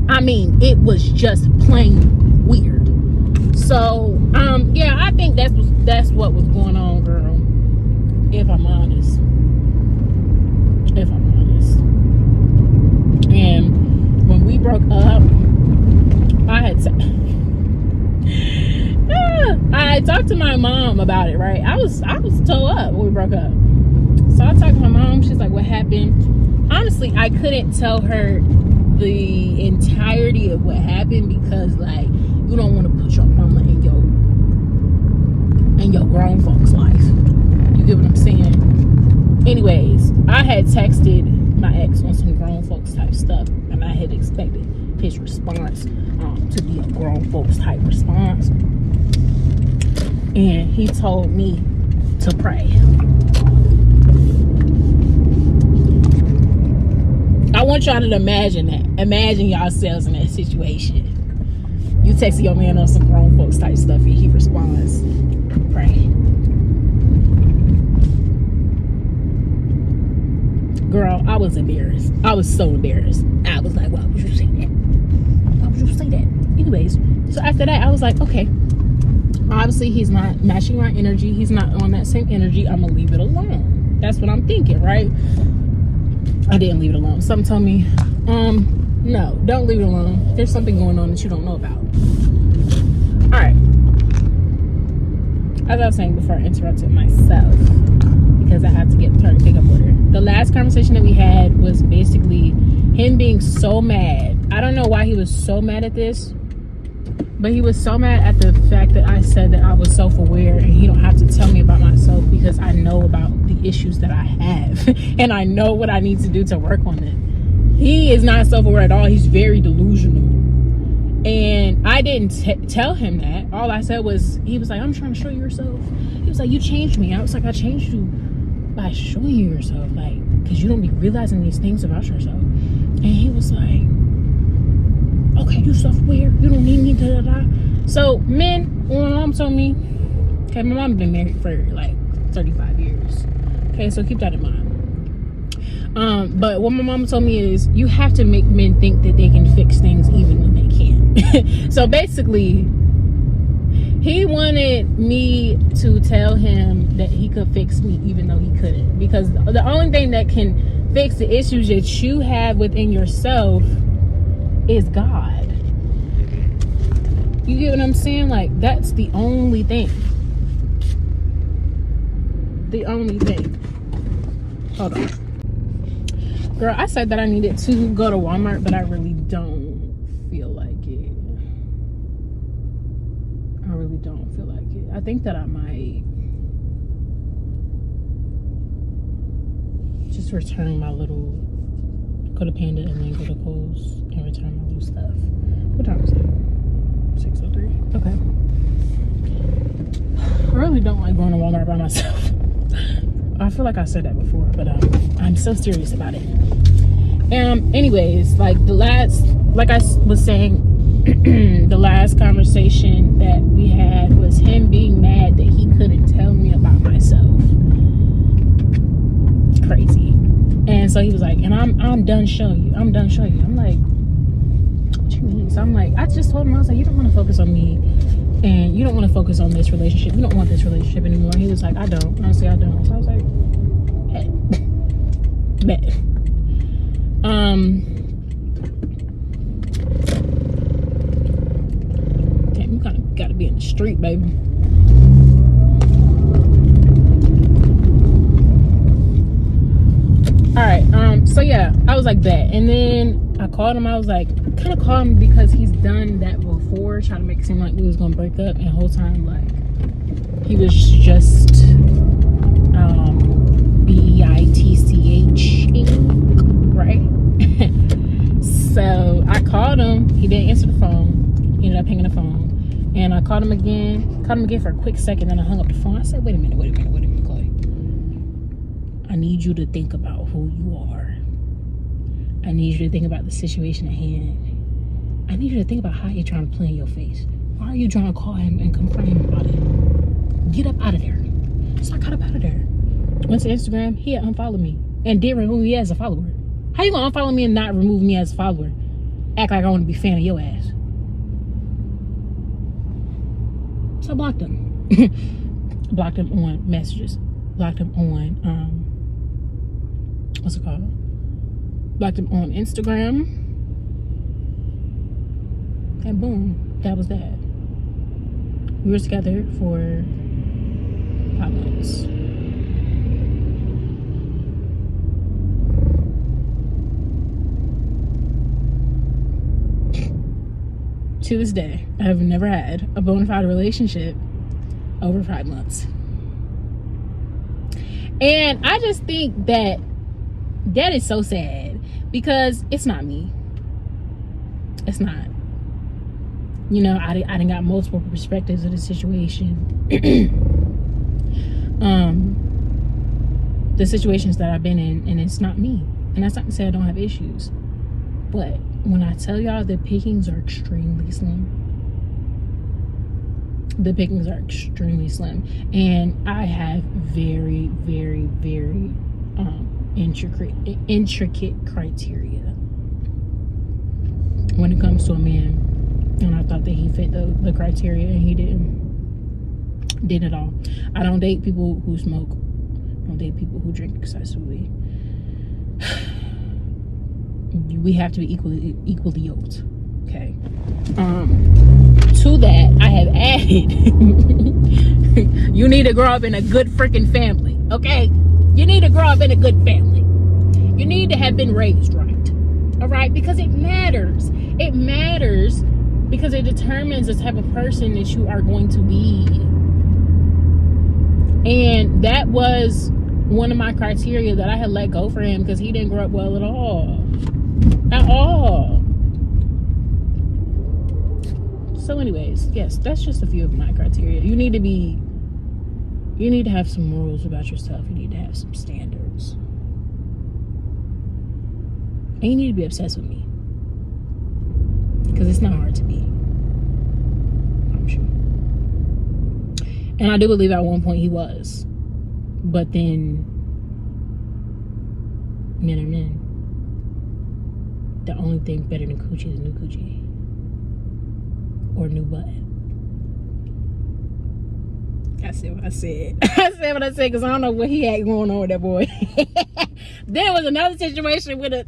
I mean, it was just plain weird. So, yeah, I think that's what was going on, girl. If I'm honest. And when we broke up, I had talked to my mom about it, right? I was toe up when we broke up. So I talked to my mom. She's like, what happened? Honestly, I couldn't tell her the entirety of what happened because, like, you don't want to put your mama in your grown folks' life. You get what I'm saying? Anyways, I had texted my ex on some grown folks type stuff, and I had expected his response to be a grown folks type response. And he told me to pray. I want y'all to imagine that. Imagine yourselves in that situation. You text your man on some grown folks type stuff and he responds, pray. Girl, I was embarrassed. I was so embarrassed. I was like, why would you say that? Why would you say that? Anyways, so after that, I was like, okay. Obviously, he's not matching my energy. He's not on that same energy. I'm going to leave it alone. That's what I'm thinking, right? I didn't leave it alone. Something told me, no, don't leave it alone. There's something going on that you don't know about. All right. As I was saying before, I interrupted myself because I had to turn to pick up order. The last conversation that we had was basically him being so mad. I don't know why he was so mad at this, but he was so mad at the fact that I said that I was self-aware and he don't have to tell me about myself because I know about the issues that I have and I know what I need to do to work on it. He is not self-aware at all. He's very delusional. And I didn't tell him that. All I said was, he was like, I'm trying to show you yourself. He was like, you changed me. I was like, I changed you by showing you yourself, like, because you don't be realizing these things about yourself. And he was like, okay, you self-aware, you don't need me, da da da. So men, my mom told me, okay, my mom been married for like 35 years. Okay, so keep that in mind. But what my mom told me is you have to make men think that they can fix things even when they can't. So basically, he wanted me to tell him that he could fix me even though he couldn't. Because the only thing that can fix the issues that you have within yourself is God. You get what I'm saying? Like, that's the only thing. The only thing. Hold on. Girl, I said that I needed to go to Walmart, but I really don't feel like it. I really don't feel like it. I think that I might just return my little, go to Panda and then go to Kohl's and return my little stuff. What time is it? 6:03. Okay. I really don't like going to Walmart by myself. I feel like I said that before, but I'm so serious about it. Anyways, like I was saying, the last conversation that we had was him being mad that he couldn't tell me about myself. crazy. And so he was like, and I'm done showing you. I'm done showing you. I'm like, what you mean? So I'm like, I just told him, I was like, you don't want to focus on me, and you don't want to focus on this relationship. You don't want this relationship anymore. He was like, I don't. Honestly, I don't. So I was like, hey, bet. Damn, you kind of got to be in the street, baby. All right, so yeah, I was like that, and then I called him. I was like, kind of called him because he's done that before, trying to make it seem like we was gonna break up, and the whole time, like, he was just BITCH, right? So I called him. He didn't answer the phone. He ended up hanging the phone, and I called him again for a quick second. Then I hung up the phone. I said, wait a minute, Chloe. I need you to think about who you are. I need you to think about the situation at hand. I need you to think about how you're trying to play in your face. Why are you trying to call him and confront him about it? Get up out of there. So I got up out of there. Went to Instagram. He had unfollowed me and did remove me as a follower. How you gonna unfollow me and not remove me as a follower? Act like I want to be a fan of your ass. So I blocked him. Blocked him on messages. Blocked him on what's it called? Blocked him on Instagram. And boom, that was that. We were together for 5 months. To this day, I have never had a bona fide relationship over 5 months. And I just think that is so sad, because it's not me. It's not. You know, I done got multiple perspectives of the situation. The situations that I've been in, and it's not me. And that's not to say I don't have issues. But when I tell y'all, the pickings are extremely slim. The pickings are extremely slim. And I have very, very, very intricate criteria when it comes to a man. And I thought that he fit the criteria, and he did it all. I don't date people who smoke. I don't date people who drink excessively. We have to be equally yoked. Okay. To that, I have added you need to grow up in a good freaking family. Okay? You need to grow up in a good family. You need to have been raised right. All right? Because it matters. It matters because it determines the type of person that you are going to be. And that was one of my criteria that I had let go for him, because he didn't grow up well at all. At all. So anyways, yes, that's just a few of my criteria. You need to have some morals about yourself. You need to have some standards. And you need to be obsessed with me, because it's not hard to be. I'm sure. And I do believe at one point he was. But then, men are men. The only thing better than coochie is new coochie. Or new butt. I said what I said. I said what I said, because I don't know what he had going on with that boy. There was another situation with it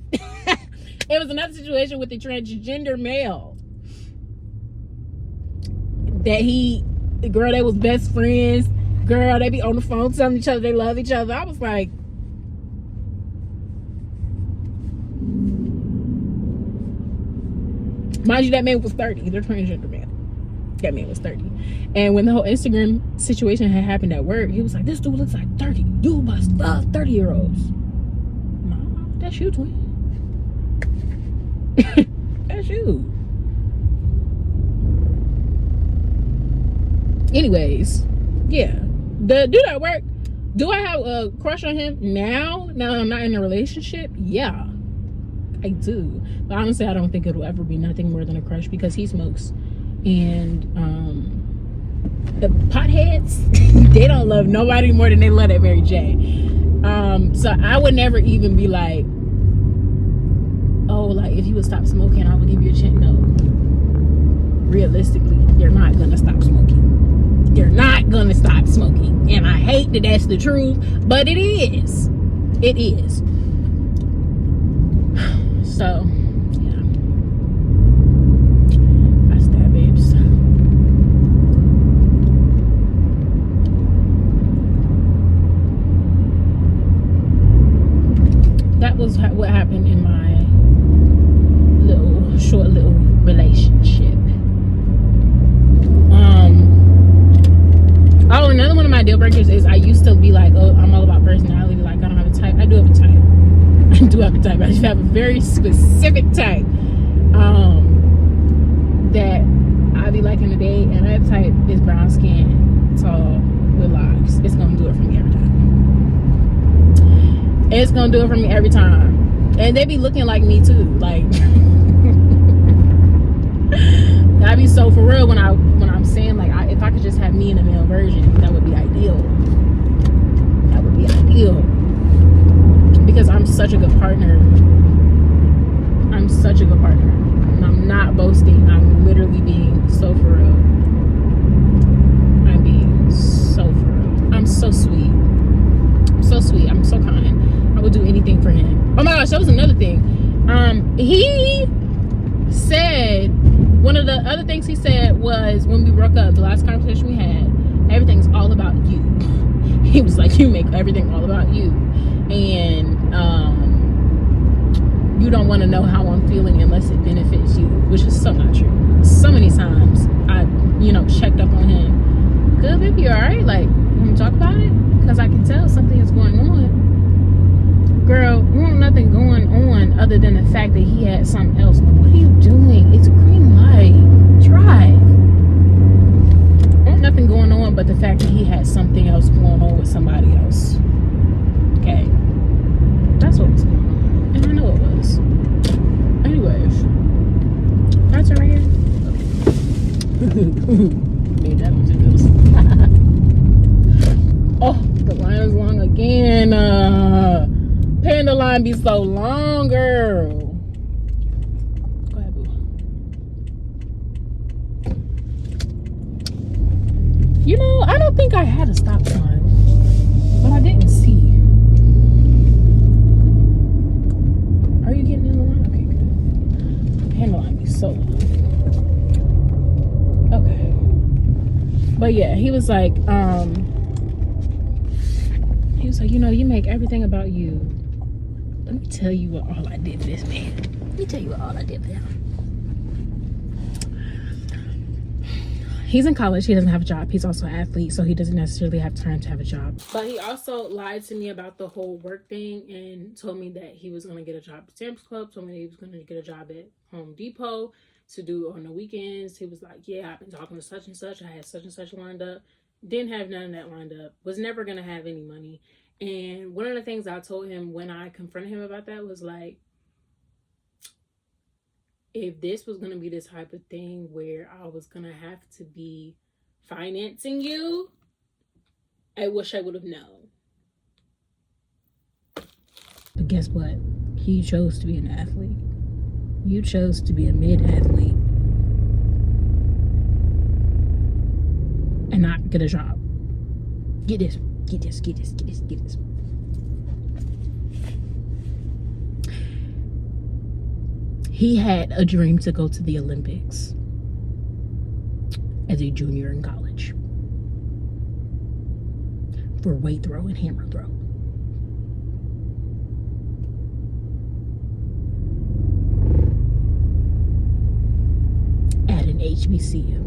was another situation with the transgender male. Girl, they was best friends. Girl, they be on the phone telling each other they love each other. I was like, mind you, that man was 30. The transgender man. That man was 30. And when the whole Instagram situation had happened at work, he was like, this dude looks like 30. You must love 30-year-olds. No, that's you, twin. That's you. Anyways, yeah. The dude at work, do I have a crush on him now that I'm not in a relationship? Yeah, I do. But honestly, I don't think it'll ever be nothing more than a crush, because he smokes. And the potheads, they don't love nobody more than they love that Mary J. So I would never even be like, oh, like if you would stop smoking, I would give you a chance. No, realistically, you're not gonna stop smoking. You're not gonna stop smoking, and I hate that that's the truth, but it is. It is. So yeah, that's that, babes. That was what happened in my short little relationship. Oh, another one of my deal breakers is I used to be like, oh, I'm all about personality, like I don't have a type. I do have a type. I do have a type. I just have a very specific type that I be liking to date, and that type is brown skin, tall, with locks. It's gonna do it for me every time. It's gonna do it for me every time. And they be looking like me too. Like I be so for real when I'm saying like if I could just have me in a male version, that would be ideal. That would be ideal. Because I'm such a good partner. I'm such a good partner. And I'm not boasting. I'm literally being so for real. I'm being so for real. I'm so sweet. I'm so sweet. I'm so kind. I would do anything for him. Oh my gosh, that was another thing. He said, one of the other things he said was when we broke up, the last conversation we had, everything's all about you. He was like, you make everything all about you. And you don't want to know how I'm feeling unless it benefits you, which is so not true. So many times I, checked up on him. Good, baby, you all right? Like, want to talk about it? Because I can tell something is going on. Girl, there ain't nothing going on other than the fact that he had something else. What are you doing? It's a green light. Drive. There ain't nothing going on but the fact that he had something else going on with somebody else. Okay. That's what was going on. And I know it was. Anyways. That's right here. Need that one to do. Oh, the line is long again. Panda line be so long, girl. Go ahead, boo. I don't think I had a stop sign, but I didn't see. Are you getting in the line? Okay, good. Panda line be so long. Okay. But yeah, he was like, you make everything about you. Let me tell you what all I did for this man. Let me tell you what all I did for him. He's in college. He doesn't have a job. He's also an athlete, so he doesn't necessarily have time to have a job. But he also lied to me about the whole work thing and told me that he was going to get a job at Sam's Club, told me that he was going to get a job at Home Depot to do on the weekends. He was like, yeah, I've been talking to such and such. I had such and such lined up. Didn't have none of that lined up. Was never going to have any money. And one of the things I told him when I confronted him about that was like, if this was going to be the type of thing where I was going to have to be financing you, I wish I would have known. But guess what? He chose to be an athlete. You chose to be a mid-athlete and not get a job. Get this. Get this. He had a dream to go to the Olympics as a junior in college for weight throw and hammer throw. At an HBCU.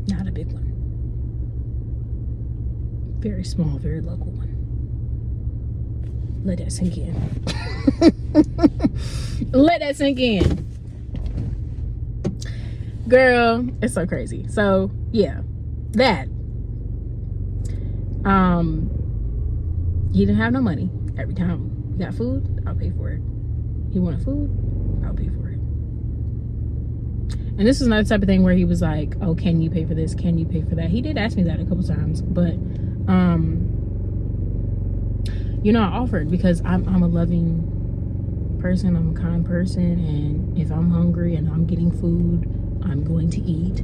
Not a big one. Very small, very local one. Let that sink in. Let that sink in. Girl, it's so crazy. So, yeah. That. He didn't have no money. Every time he got food, I'll pay for it. He wanted food, I'll pay for it. And this is not the type of thing where he was like, oh, can you pay for this? Can you pay for that? He did ask me that a couple times, but you know, I offered because I'm a loving person. I'm a kind person, and if I'm hungry and I'm getting food, I'm going to eat.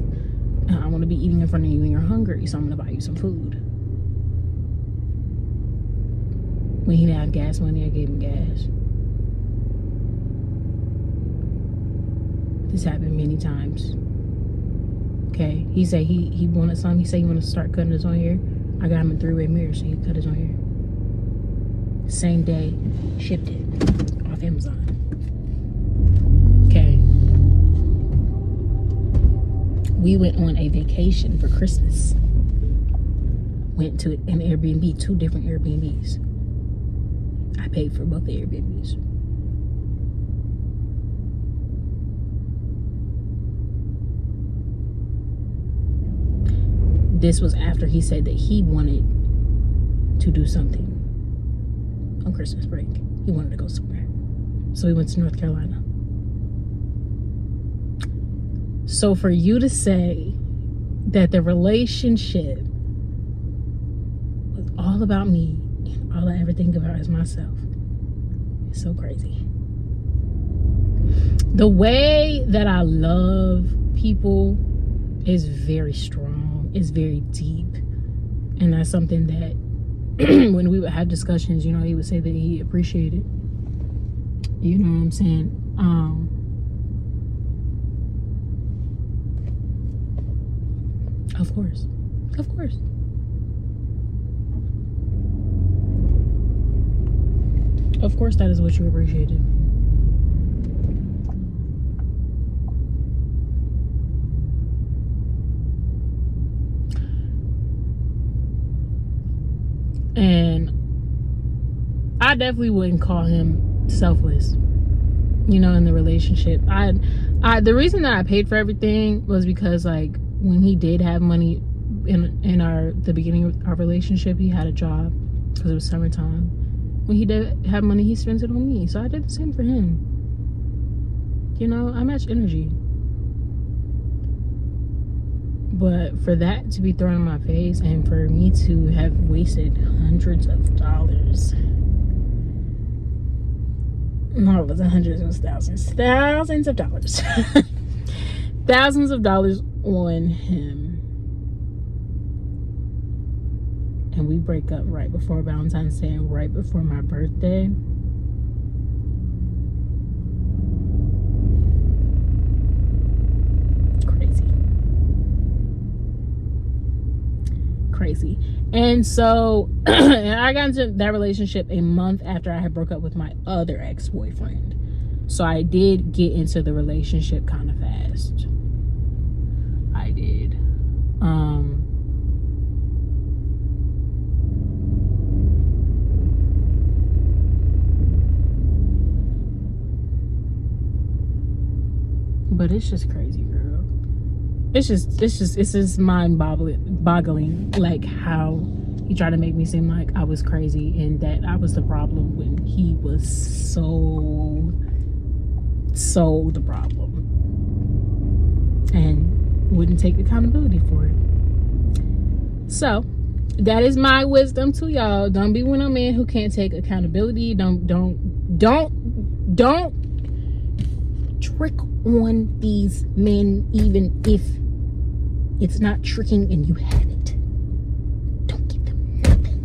I want to be eating in front of you and you're hungry, so I'm going to buy you some food. When he didn't have gas money, I gave him gas. This happened many times. Okay, he said he wanted something. He said he wanted to start cutting his own hair. I got him a 3-way mirror so he could cut his own hair. Same day, shipped it off Amazon. Okay. We went on a vacation for Christmas. Went to an Airbnb, 2 different Airbnbs. I paid for both the Airbnbs. This was after he said that he wanted to do something on Christmas break. He wanted to go somewhere. So we went to North Carolina. So for you to say that the relationship was all about me and all I ever think about is myself is so crazy. The way that I love people is very strong, is very deep. And that's something that when we would have discussions, you know, he would say that he appreciated. You know what I'm saying? Of course. Of course. Of course that is what you appreciated. And I definitely wouldn't call him selfless, you know, in the relationship. The reason that I paid for everything was because, like, when he did have money in the beginning of our relationship, he had a job because it was summertime. When he did have money, he spent it on me. So I did the same for him. You know, I match energy. But for that to be thrown in my face and for me to have wasted hundreds of dollars. No, it wasn't hundreds, it was thousands. Thousands of dollars. Thousands of dollars on him. And we break up right before Valentine's Day and right before my birthday. Crazy. And so and I got into that relationship a month after I had broke up with my other ex-boyfriend. So I did get into the relationship kind of fast. I did. But it's just crazy, girl. It's just mind-boggling, like how he tried to make me seem like I was crazy and that I was the problem when he was so the problem and wouldn't take accountability for it. So that is my wisdom to y'all. Don't be with a man who can't take accountability. Don't trick on these men, even if it's not tricking and you have it. Don't give them nothing.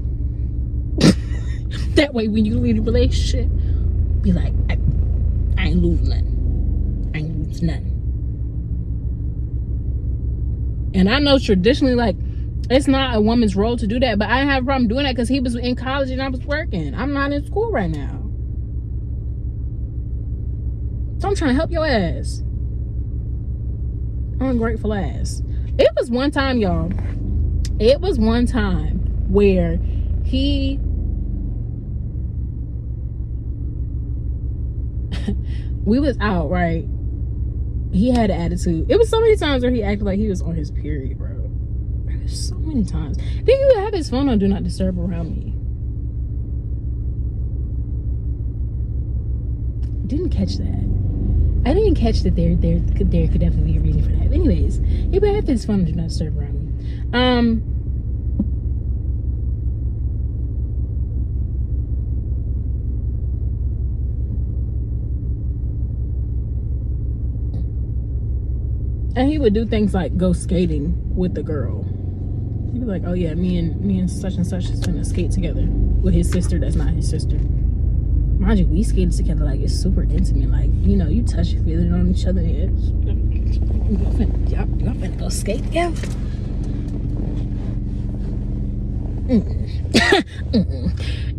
That way when you leave the relationship, be like, I ain't lose nothing. I ain't lose nothing. And I know traditionally, like, it's not a woman's role to do that, but I didn't have a problem doing that because he was in college and I was working. I'm not in school right now. So I'm trying to help your ass. Ungrateful ass. It was one time, y'all. It was one time where we was out, right? He had an attitude. It was so many times where he acted like he was on his period, bro. So many times. Did you have his phone on Do Not Disturb around me? Didn't catch that. I didn't catch that there could definitely be a reason for that. But anyways, it would have his phone do not disturb around me. And he would do things like go skating with the girl. He'd be like, "Oh yeah, me and such and such is gonna skate together with his sister. That's not his sister." Mind you, we skated together like it's super intimate. Like, you know, you touch your feeling on each other. Y'all finna go skate together.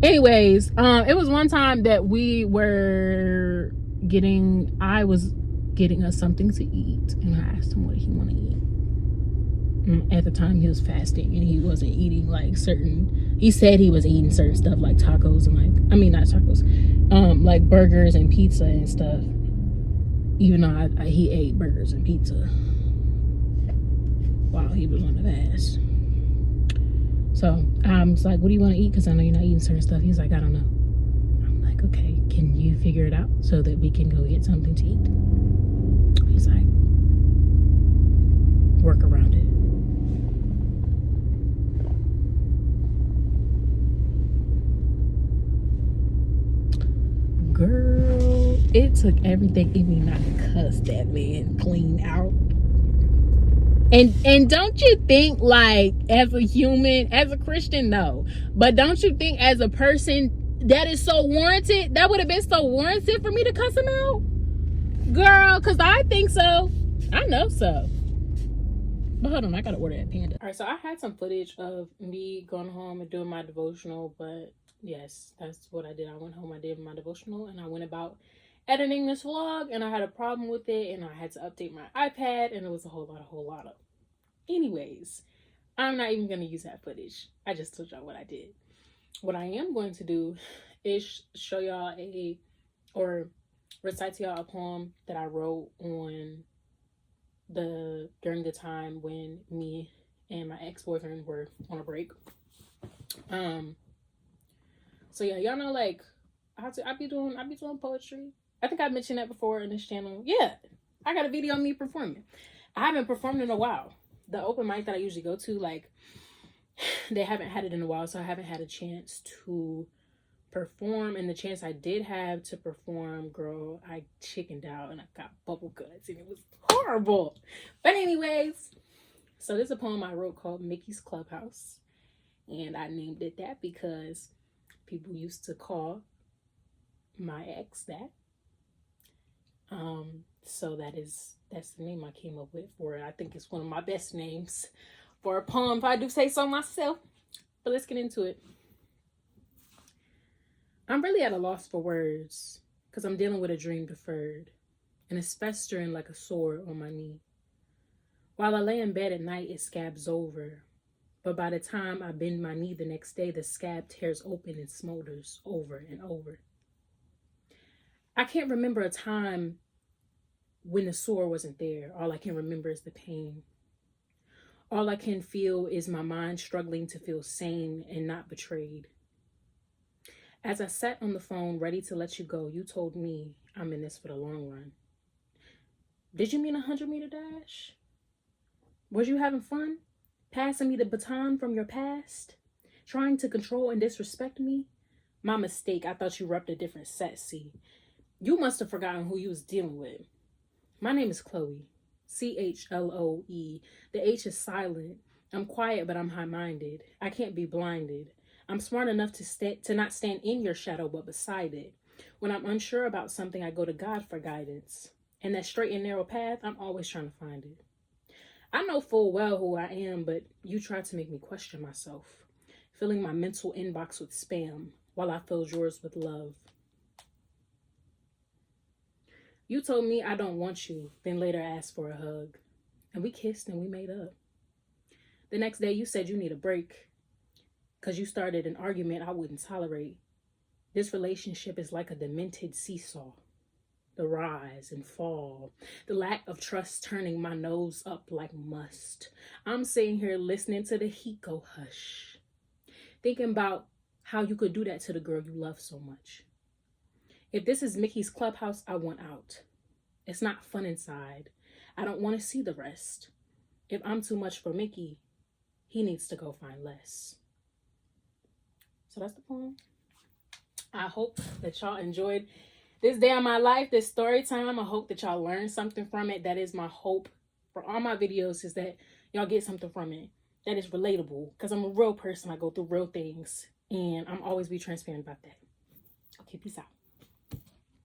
Anyways, it was one time that I was getting us something to eat, and I asked him what he wanted to eat. At the time, he was fasting, and he wasn't eating like he said he was eating certain stuff like tacos and not tacos, like burgers and pizza and stuff. Even though he ate burgers and pizza while he was on the fast. So I was like, "What do you want to eat? Because I know you're not eating certain stuff." He's like, "I don't know." I'm like, "Okay, can you figure it out so that we can go get something to eat?" He's like, "Work around it." Girl, it took everything in me not to cuss that man clean out. And don't you think, like, as a human, as a Christian, no, but don't you think as a person that is so warranted? That would have been so warranted for me to cuss him out, girl, because I think so. I know so. But hold on, I gotta order that panda. All right, so I had some footage of me going home and doing my devotional, but yes, that's what I did. I went home, I did my devotional, and I went about editing this vlog, and I had a problem with it, and I had to update my iPad, and it was a whole lot of. Anyways, I'm not even gonna use that footage. I just told y'all what I did. What I am going to do is show y'all or recite to y'all a poem that I wrote during the time when me and my ex-boyfriend were on a break. So yeah, y'all know, like, I be doing poetry. I think I mentioned that before in this channel. Yeah, I got a video of me performing. I haven't performed in a while. The open mic that I usually go to, like, they haven't had it in a while, so I haven't had a chance to perform. And the chance I did have to perform, girl, I chickened out and I got bubble guts, and it was horrible. But anyways, so there's a poem I wrote called Mickey's Clubhouse, and I named it that because people used to call my ex that. So that's the name I came up with for it. I think it's one of my best names for a poem, if I do say so myself. But let's get into it. I'm really at a loss for words because I'm dealing with a dream deferred, and it's festering like a sore on my knee. While I lay in bed at night, it scabs over. But by the time I bend my knee the next day, the scab tears open and smolders over and over. I can't remember a time when the sore wasn't there. All I can remember is the pain. All I can feel is my mind struggling to feel sane and not betrayed. As I sat on the phone ready to let you go, you told me I'm in this for the long run. Did you mean a 100-meter dash? Was you having fun? Passing me the baton from your past? Trying to control and disrespect me? My mistake. I thought you repped a different set, see. You must have forgotten who you was dealing with. My name is Chloe. Chloe. The H is silent. I'm quiet, but I'm high-minded. I can't be blinded. I'm smart enough to not stand in your shadow, but beside it. When I'm unsure about something, I go to God for guidance. And that straight and narrow path, I'm always trying to find it. I know full well who I am, but you try to make me question myself, filling my mental inbox with spam while I filled yours with love. You told me I don't want you, then later asked for a hug. And we kissed and we made up. The next day you said you need a break because you started an argument I wouldn't tolerate. This relationship is like a demented seesaw. The rise and fall, the lack of trust turning my nose up like must. I'm sitting here listening to the heat go hush, thinking about how you could do that to the girl you love so much. If this is Mickey's Clubhouse, I want out. It's not fun inside. I don't want to see the rest. If I'm too much for Mickey, he needs to go find less. So that's the poem. I hope that y'all enjoyed this day of my life, this story time. I hope that y'all learned something from it. That is my hope for all my videos, is that y'all get something from it that is relatable, because I'm a real person. I go through real things, and I'm always be transparent about that. Okay, peace out.